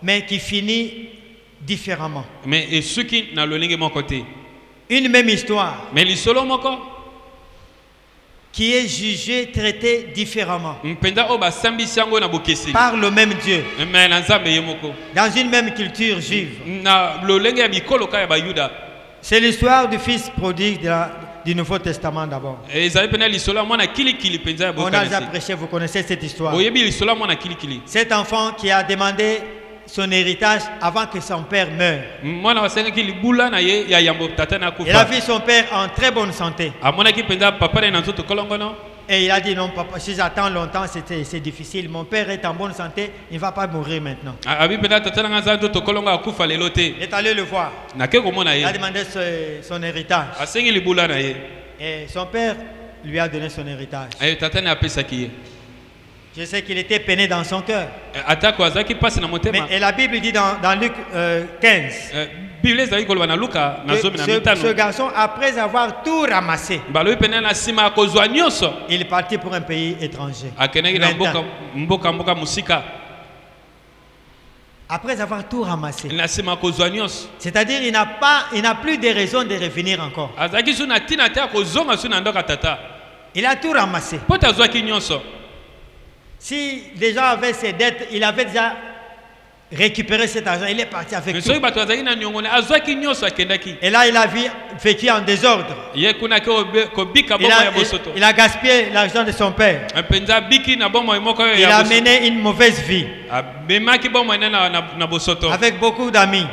mais qui finit différemment. Une même histoire, qui est jugée, traitée différemment par le même Dieu, dans une même culture juive. C'est l'histoire du fils prodigue du Nouveau Testament d'abord. On a déjà prêché, vous connaissez cette histoire. Cet enfant qui a demandé son héritage avant que son père meure. Il a vu son père en très bonne santé. Et il a dit non papa, si j'attends longtemps c'est difficile. Mon père est en bonne santé, il ne va pas mourir maintenant. Il est allé le voir. Il a demandé son héritage. Et son père lui a donné son héritage. Je sais qu'il était peiné dans son cœur. Et la Bible dit dans Luc 15, ce garçon, après avoir tout ramassé, il est parti pour un pays étranger. Après avoir tout ramassé, c'est-à-dire il n'a plus de raison de revenir encore. Il a tout ramassé. Si les gens avaient ses dettes, il avait déjà récupéré cet argent, il est parti avec tout. Et là, il a vécu en désordre. Il a gaspillé l'argent de son père. Il a mené une mauvaise vie. Avec beaucoup d'amis.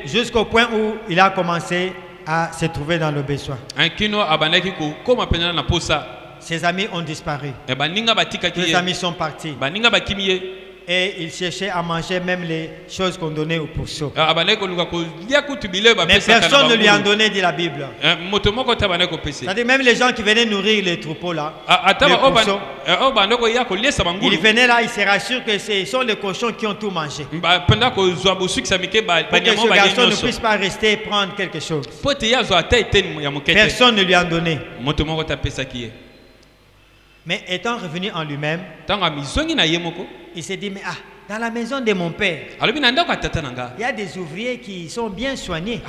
Jusqu'au point où il a commencé à se trouver dans le besoin. Ses amis ont disparu. Ses amis sont partis. Et il cherchait à manger même les choses qu'on donnait aux pourceaux. Mais personne ne lui en donnait, dit la Bible. C'est-à-dire même les gens qui venaient nourrir les troupeaux là, les pourceaux, ils venaient là, ils se rassurent que ce sont les cochons qui ont tout mangé. Pour que ce garçon ne puisse pas rester et prendre quelque chose. Personne ne lui en donnait. Mais étant revenu en lui-même, il s'est dit, mais dans la maison de mon père, il y a des ouvriers qui sont bien soignés.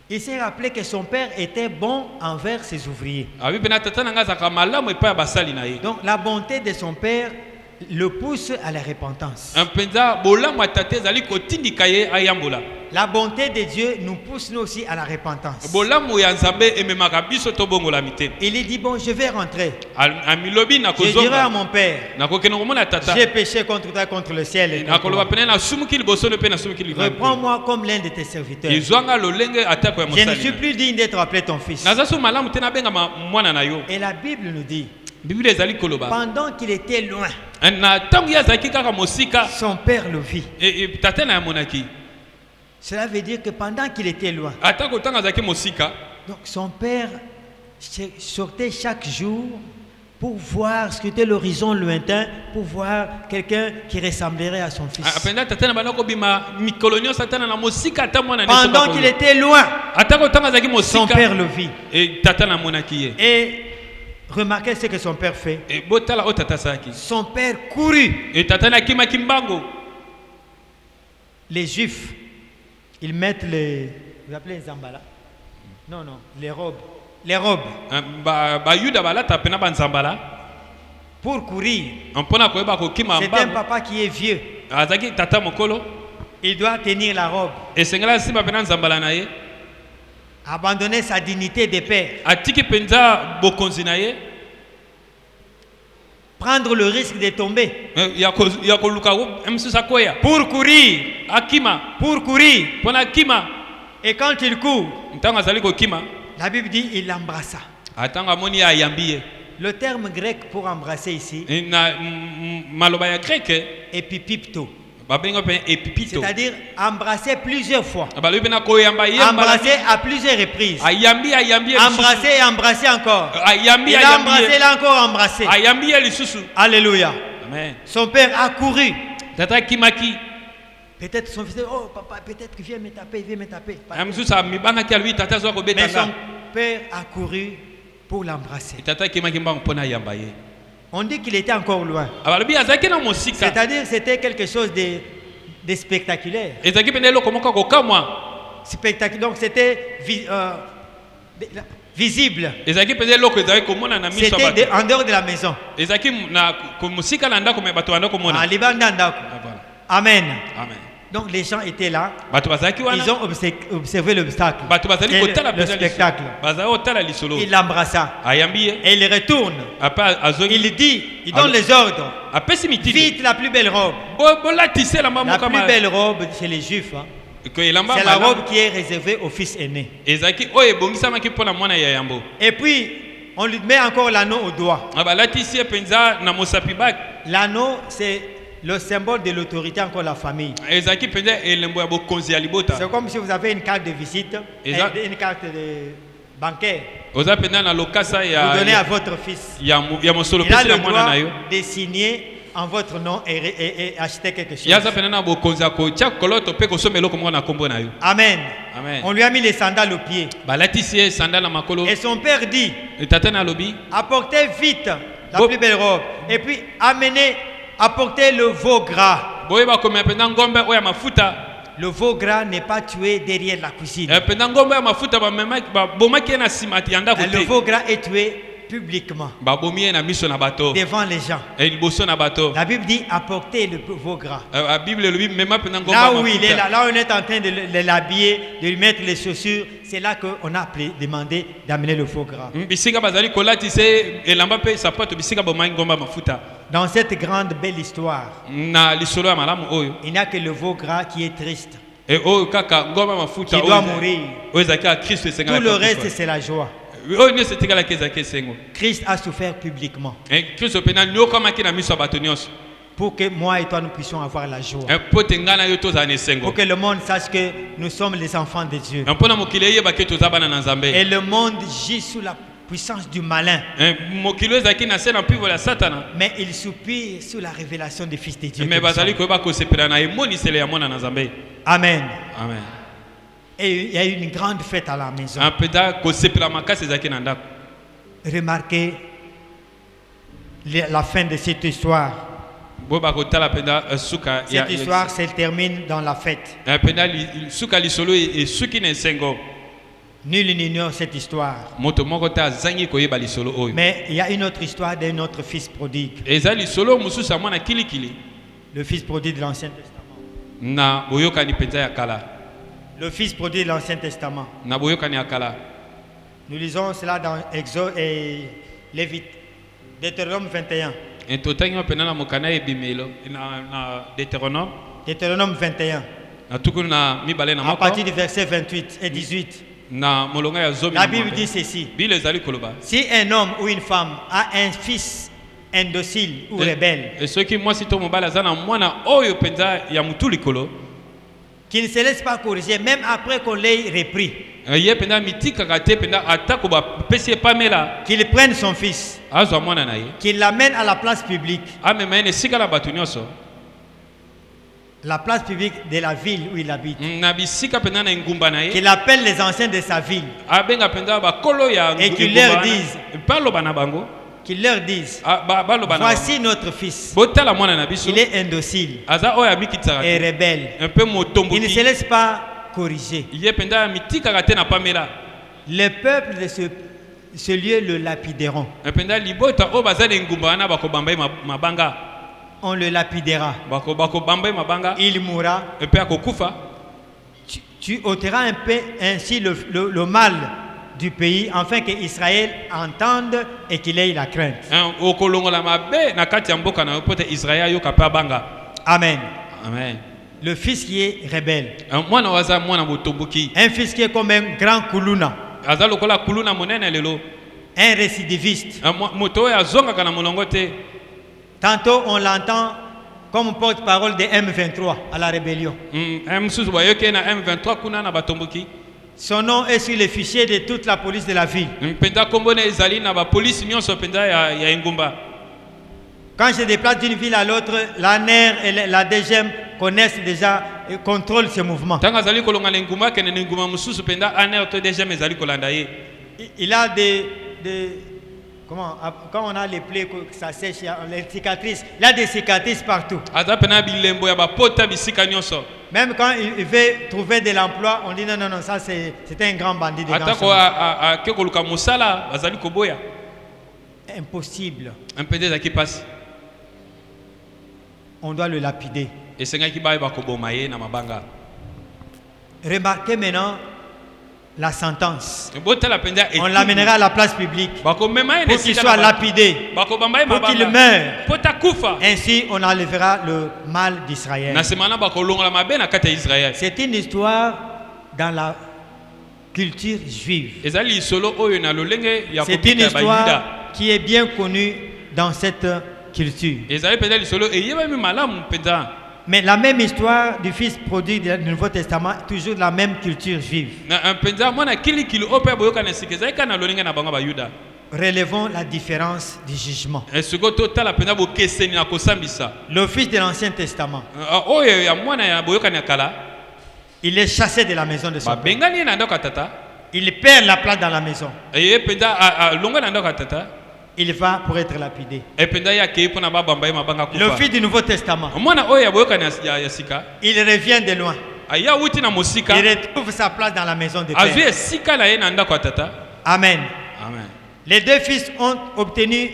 Il s'est rappelé que son père était bon envers ses ouvriers. Donc la bonté de son père le pousse à la repentance. La bonté de Dieu nous pousse nous aussi à la repentance. Il lui dit, bon, je vais rentrer. Je dirai à mon père, j'ai péché contre toi, contre le ciel et contre toi. Reprends-moi comme l'un de tes serviteurs. Je ne suis plus digne d'être appelé ton fils. Et la Bible nous dit, pendant qu'il était loin, son père le vit. Cela veut dire que pendant qu'il était loin, donc son père sortait chaque jour pour voir ce qu'était l'horizon lointain, pour voir quelqu'un qui ressemblerait à son fils. Pendant qu'il était loin, son père le vit. Et remarquez ce que son père fait. Son père courut. Les Juifs, ils mettent les... Vous appelez les zambala? Non, les robes. Les robes. Pour courir. C'est un papa qui est vieux. Il doit tenir la robe. Abandonner sa dignité de père. Prendre le risque de tomber. Pour courir. Pour courir. Et quand il court, la Bible dit il l'embrassa. Le terme grec pour embrasser ici, épipipto. C'est-à-dire embrasser plusieurs fois. Embrasser à plusieurs reprises. Embrasser et embrasser encore. Il a embrassé, il a encore embrassé. Alléluia. Amen. Son père a couru. Peut-être son fils dit, oh papa, peut-être qu'il vient me taper, il vient me taper. Mais son père a couru pour l'embrasser. On dit qu'il était encore loin. C'est-à-dire c'était quelque chose de spectaculaire. Donc c'était visible. C'était en dehors de la maison. Amen. Donc les gens étaient là. Ils ont observé l'obstacle. Le spectacle. Il l'embrassa. Et il retourne. Il dit, il donne les ordres. Vite la plus belle robe. La plus belle robe chez les Juifs. C'est la robe qui est réservée au fils aîné. Et puis, on lui met encore l'anneau au doigt. L'anneau, c'est le symbole de l'autorité, encore la famille. C'est comme si vous avez une carte de visite, une carte de bancaire. Vous donnez à votre fils. Il a le droit de signer en votre nom et acheter quelque chose. Amen. On lui a mis les sandales aux pieds. Et son père dit, apportez vite la plus belle robe. Et puis apportez le veau gras. Le veau gras n'est pas tué derrière la cuisine. Le veau gras est tué publiquement devant les gens. La Bible dit apportez le veau gras. Là où il est là où on est en train de l'habiller, de lui mettre les chaussures, c'est là qu'on a demandé d'amener le veau gras. Dans cette grande belle histoire, il n'y a que le veau gras qui est triste, qui doit mourir. Tout le reste c'est la joie. oyo nyonso etikala ezalaki esengo. Christ a souffert publiquement Kristo mpenza niokamaki na miso ya bato nyonso pour que moi et toi nous puissions avoir la joie. mpo te ngai na yo tozala na esengo. Pour que le monde sache que nous sommes les enfants de Dieu. mpo na mokili eyebaki toza bana na Nzambe. Et le monde gît sous la puissance du malin. mokili oyo ezalaki na se na mpivolo ya Satana. Mais il soupire sous la révélation du Fils de Dieu. Mais bazali koyeba kosepela na emoniselo ya mwana na Nzambe. Amen. Amen. Et il y a eu une grande fête à la maison. mpenza kosepela makasi ezalaki na ndako. Remarquez la fin de cette histoire. Bo bakotala mpenza suka ya Cette histoire se termine dans la fête. mpenza suka lisolo esuki na esengo. Nul n'ignore cette histoire. moto moko te azangi koyeba lisolo oyo. Mais il y a une autre histoire d'un autre fils prodigue. eza lisolo mosusu ya mwana kilikili. Le fils prodigue de l'Ancien Testament. na boyokani mpenza ya kala. Le fils prodigue de l'Ancien Testament. na boyokani ya kala. Nous lisons cela dans Exode et Lévite. Deutéronome 21. totangi mpenza na mokana ebimelo na Deutéronome. Deutéronome 21. na tukunu na mibale na À moko. partir du verset 28 et 18. na molonga ya zomi. La Bible dit ceci. Bile ezali koloba. Si un homme ou une femme a un fils indocile ou rebelle, et soki mwasi to mobali aza na mwana oyo mpenza ya mutu likolo, qui ne se laisse pas corriger même après qu'on l'ait repris, ye mpenza mitikaka te mpenza atako bapesi ye pamela, qu'il prenne son fils, azwa mwana na ye, qu'il l'amène à la place publique, amema ye na esika na bato nyonso, la place publique de la ville où il habite, na bisika mpenza na engumba na ye, qu'il appelle les anciens de sa ville abenga mpenza bakolo ya et qu'il leur dise, baloba na bango, voici notre fils, botala mwana na biso, il est indocile aza oyo amikitaka et rebelle, un peu il ne motomboki, se laisse pas corriger. ye mpenza mitikaka te na pamela. Le peuple de ce lieu le lapideront. mpenza libota oyo baza na engumba wana bakobamba ye mabanga, On le lapidera. bakobamba ye mabanga, Il mourra. epe akokufa. Tu ôteras un peu ainsi le mal du pays, afin que Israël entende et qu'il ait la crainte. okolongola mabe na kati ya mboka na yo po te Israel ayoka pe abanga. Amen. Amen. Le fils qui est rebelle. mwana waza mwana botomboki, Un fils qui est comme un grand kuluna. aza lokola kuluna monene lelo. Un récidiviste. moto oyo azongaka na molongo te. Tantôt on l'entend comme porte-parole de M23 à la rébellion. mosusu bayoki na M23 kuna na batomboki. Son nom est sur le fichier de toute la police de la ville. mpenza kombo na ezali na bapolisi nyonso mpenza ya engumba. Quand je déplace d'une ville à l'autre, l'ANER et la DGM connaissent déjà et contrôlent ce mouvement. ntango azali kolonga na engumba akende na engumba mosusu mpenza aner to DGM ezali kolanda ye. Il a des comment, quand on a les plaies que ça sèche, les cicatrices, il a des cicatrices partout. aza pena bilembo ya bapota bisika nyonso. Même quand il veut trouver de l'emploi, on dit non, non, non, ça c'est un grand bandit de atako ake koluka mosala bazali koboya. Impossible. mpenza ezalaki pasi. On doit le lapider. esengaki bayeba koboma ye na mabanga. Remarquez maintenant la sentence. botala mpenza On l'amènera à la place publique bakomema ye pour qu'il soit lapidé, bakobamba ye pour qu'il mabanga meure. po takufa. Ainsi, on enlèvera le mal d'Israël. na nsima na bakolongola mabe na kati ya Israel. C'est une histoire dans la culture juive. ezali lisolo oyo na lolenge ya C'est une kobika ya bayuda. histoire qui est bien connue dans cette culture. ezali mpenza lisolo eyebami malamu mpenza. Mais la même histoire du fils prodigue du Nouveau Testament, toujours de la même culture juive. na mpenza mwana kilikili oyo mpe boyoka na sika ezalika na lolenge na bango bayuda. Relevons la différence du jugement. sikoyo totala mpenza bokeseni na kosambisa. Le fils de l'Ancien Testament, oyo ya mwana ya boyokani ya kala, il est chassé de la maison de son père. babengani ye na ndako ya tata. Il perd la place dans la maison. ye mpenza alongwa na ndako ya tata. Il va pour être lapidé. mpenza ye akei mpona babamba ye mabanga Le kufa. fils du Nouveau Testament, mwana oyo ya boyokani ya sika il revient de loin. aya wuti na mosika, Il retrouve sa place dans la maison de azwi père. esika na ye na ndako ya tata. Amen. Amen. Les deux fils ont obtenu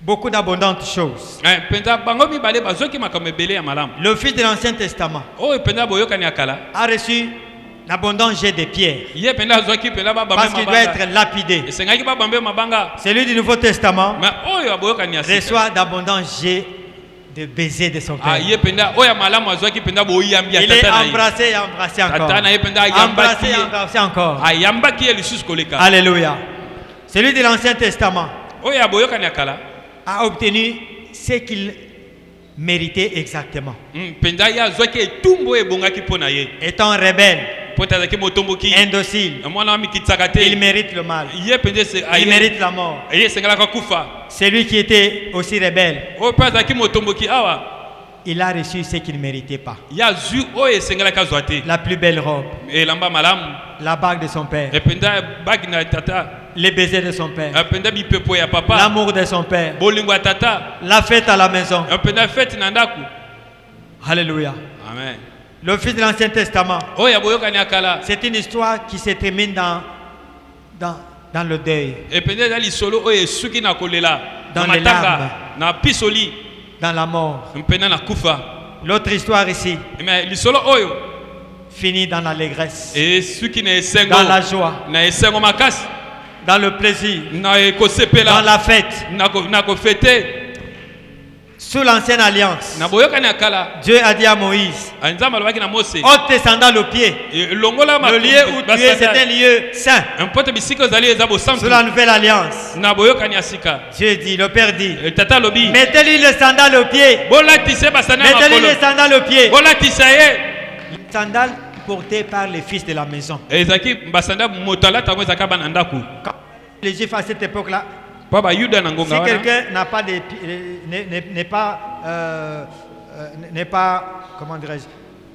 beaucoup d'abondantes choses. mpenza bango mibale bazwaki makambo ebele ya malamu. Le fils de l'Ancien Testament oyo mpenza boyokani ya kala, a reçu l'abondant jet de pierres ye mpenza azwaki mpenza babambe parce qu'il doit mabanga. être lapidé. esengaki babambe mabanga. Celui du Nouveau Testament mais oyo ya boyokani ya sika reçoit d'abondants jets de baiser de son père. Ah, yependa oya malamu azwaki penda boyambi ya Il est tata na ye. embrassé et embrassé encore. Tata na yependa Embrassé et yambaki. embrassé encore. Ayambaki ye lisusu koleka. Alléluia. Celui de l'Ancien Testament Oya boyoka na kala. a obtenu ce qu'il méritait exactement. Penda ya azwaki etumbo ebongaki pona ye. Étant rebelle, Pota zaki motomboki. indocile, Mwana wa mikitsaka te. il mérite le mal. Yepende se Il mérite la mort. Ye sengalaka kufa. Celui qui était aussi rebelle, Oyo pa zaki motomboki awa. il a reçu ce qu'il ne méritait pas. Ya zu oyo sengalaka zwa te. La plus belle robe, Elamba malamu. la bague de son père, Ependa bagi na tata. les baisers de son père, Ependa bipepo ya papa. l'amour de son père, Bolingo ya tata. la fête à la maison. Ependa fete na ndaku. Alléluia. Amen. Le fils de l'Ancien Testament, Oya boyoka ni akala. c'est une histoire qui se termine dans le deuil, Ependa ya lisolo oyo esuki na kolela. Dans Na les matanga. larmes. Na pisoli. dans la mort. Mpenda na kufa. L'autre histoire ici Mais lisolo oyo finit dans l'allégresse, esuki na esengo. dans la joie, Na esengo makasi. dans le plaisir, Na dans ekosepela. la fête. Na kofete. Sous l'ancienne alliance, Na boyoka ni akala. Dieu a dit à Moïse, Nzambe alobaki na Mose. ôte tes sandales aux pieds. Longola Le lieu où tu es, c'est un lieu saint. Mpote bisika ozali eza bosantu. Sous la nouvelle alliance, Na boyoka ni asika. Dieu dit, le Père dit, Tata lobi. mettez-lui les sandales aux pieds. Bolatise basana Mettez-lui les makolo. sandales aux pieds. Bolatisa ye. Les sandales portées par les fils de la maison. Ezaki basanda moto alata ngo ezaka bana ndaku. Quand les Juifs à cette époque-là, Pa ba Yuda na si ngonga wana. quelqu'un n'a pas des, n'est pas, comment dirais-je,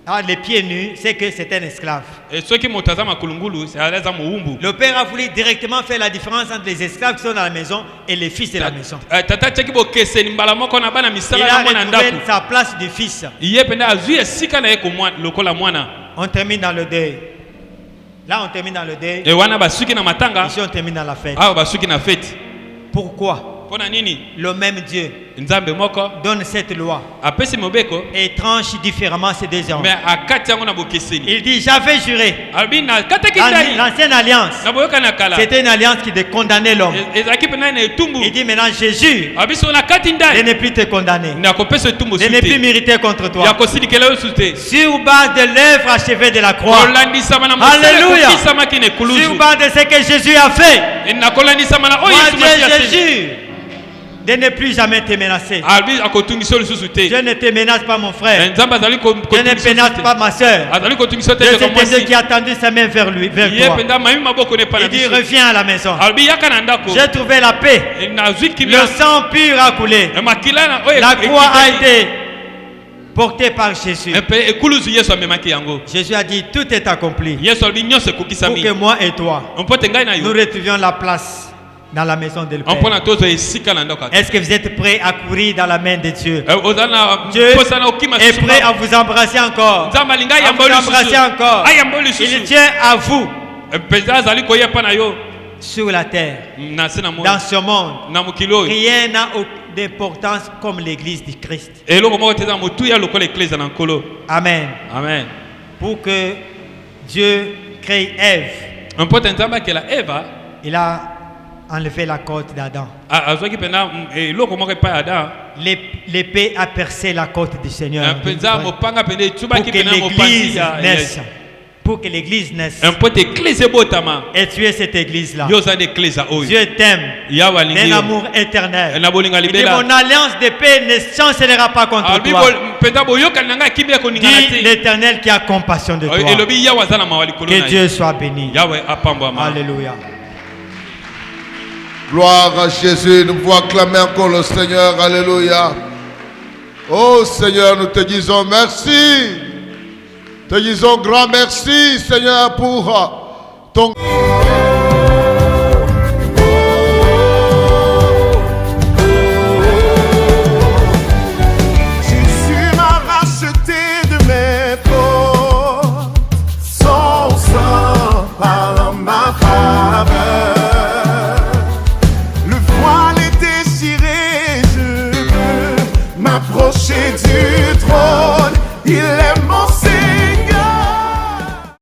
a les pieds nus, c'est que c'est un esclave. E soki moto aza makulungulu, c'est aleza muumbu. Le père a voulu directement faire la différence entre les esclaves qui sont dans la maison et les fils de la maison. Tata teki bo keseni mbala moko na bana Il misala a na mwana retrouvé ndaku. sa place de fils. Iye penda azui esika na ye ko mwana lokola mwana. On termine dans le deuil. Là, on termine dans le deuil. E wana basuki na matanga. Ici, on termine dans la fête. Awa basuki na fete. Pourquoi Pona nini? le même Dieu Nzambe moko donne cette loi apesi mobeko et tranche différemment ces deux hommes? mais akati yango na bokeseni. Il dit, j'avais juré. Albina kataki ndani. L'ancienne alliance, Na boyoka na kala. c'était une alliance qui condamnait l'homme. Ezaki pena na etumbu. Il dit maintenant, je jure Abiso na kati de ndani. ne plus te condamner, Na kopesa etumbu de ne plus sute. mériter contre Ya toi. kosilikela yo sute. Sur base de l'œuvre achevée de la croix, Kolandisama na mosala Alléluia. kokisama kine sur kuluzu. base de ce que Jésus a fait, Na kolandisama na oyo moi Yesu Dieu, Masiya je seni. jure de ne plus jamais te menacer. Albi akotungisa lisusu te. Dieu ne te menace pas, mon frère. Nzambe azali Dieu ne kotungisa menace pas, ma soeur. azali kotungisa te Dieu, ko c'est un Dieu mwasi. qui a tendu sa main vers lui, vers Ye toi. penda mami maboko ne pana Il dit, biso. reviens à la maison. Albi yaka na ndako. J'ai trouvé la paix. Na zwi Le kimia. sang pur a coulé. Makila na oyo. La croix a été portée par Jésus. Epe ekuluzu Yesu amemaki yango. Jésus a dit, tout est accompli Yesu albi nyonso pour kokisami. que moi et toi, On peut ngai na nous yo. retrouvions la place dans la maison de On Père. peut tozo esika na ndako. Est-ce que vous êtes prêts à courir dans la main de Dieu? Ozana Dieu posa na okima est prêt à vous embrasser encore. Nzambe alinga À vous yamboli embrasser susu. encore. Ayamboli Il susu. tient à vous Peza azali koyepa na yo. sur la terre, Na se na mo. dans ce monde. Na mokilo. Rien n'a d'importance comme l'église du Christ. Eloko moko teza motu ya lokola eklezia na nkolo. Amen. Amen. Pour que Dieu crée Ève, On peut nzambe akela Eva. il a enlevé la côte d'Adam. Azwaki pena eloko moko epai ya Adam. L'épée a percé la côte du Seigneur. Mpenza mopanga pene Pour etubaki que pena mopanzi l'église ya naisse. Pour que l'église naisse. un pote eklezia ebotama. Et tu es cette église-là. Yo za de eklezia oyo. Dieu t'aime Yawa alingi d'un yo. amour éternel. Na bolinga Il dit, libela. mon alliance de paix ne chancellera pas contre Albi toi. mpenza boyokani na ngai kimia koningana Dis te. l'Éternel qui a compassion de toi. Elobi yawa aza na mawa likolo Que na ye. Dieu soit béni. Yawe apambwama. Alléluia. Gloire à Jésus. Nous pouvons acclamer encore le Seigneur. Alléluia. Oh Seigneur, nous te disons merci. Te disons grand merci, Seigneur, pour ton... Jésus m'a racheté de mes fautes. Son sang parle en ma faveur. Le voile est déchiré, je peux m'approcher du trône. Il est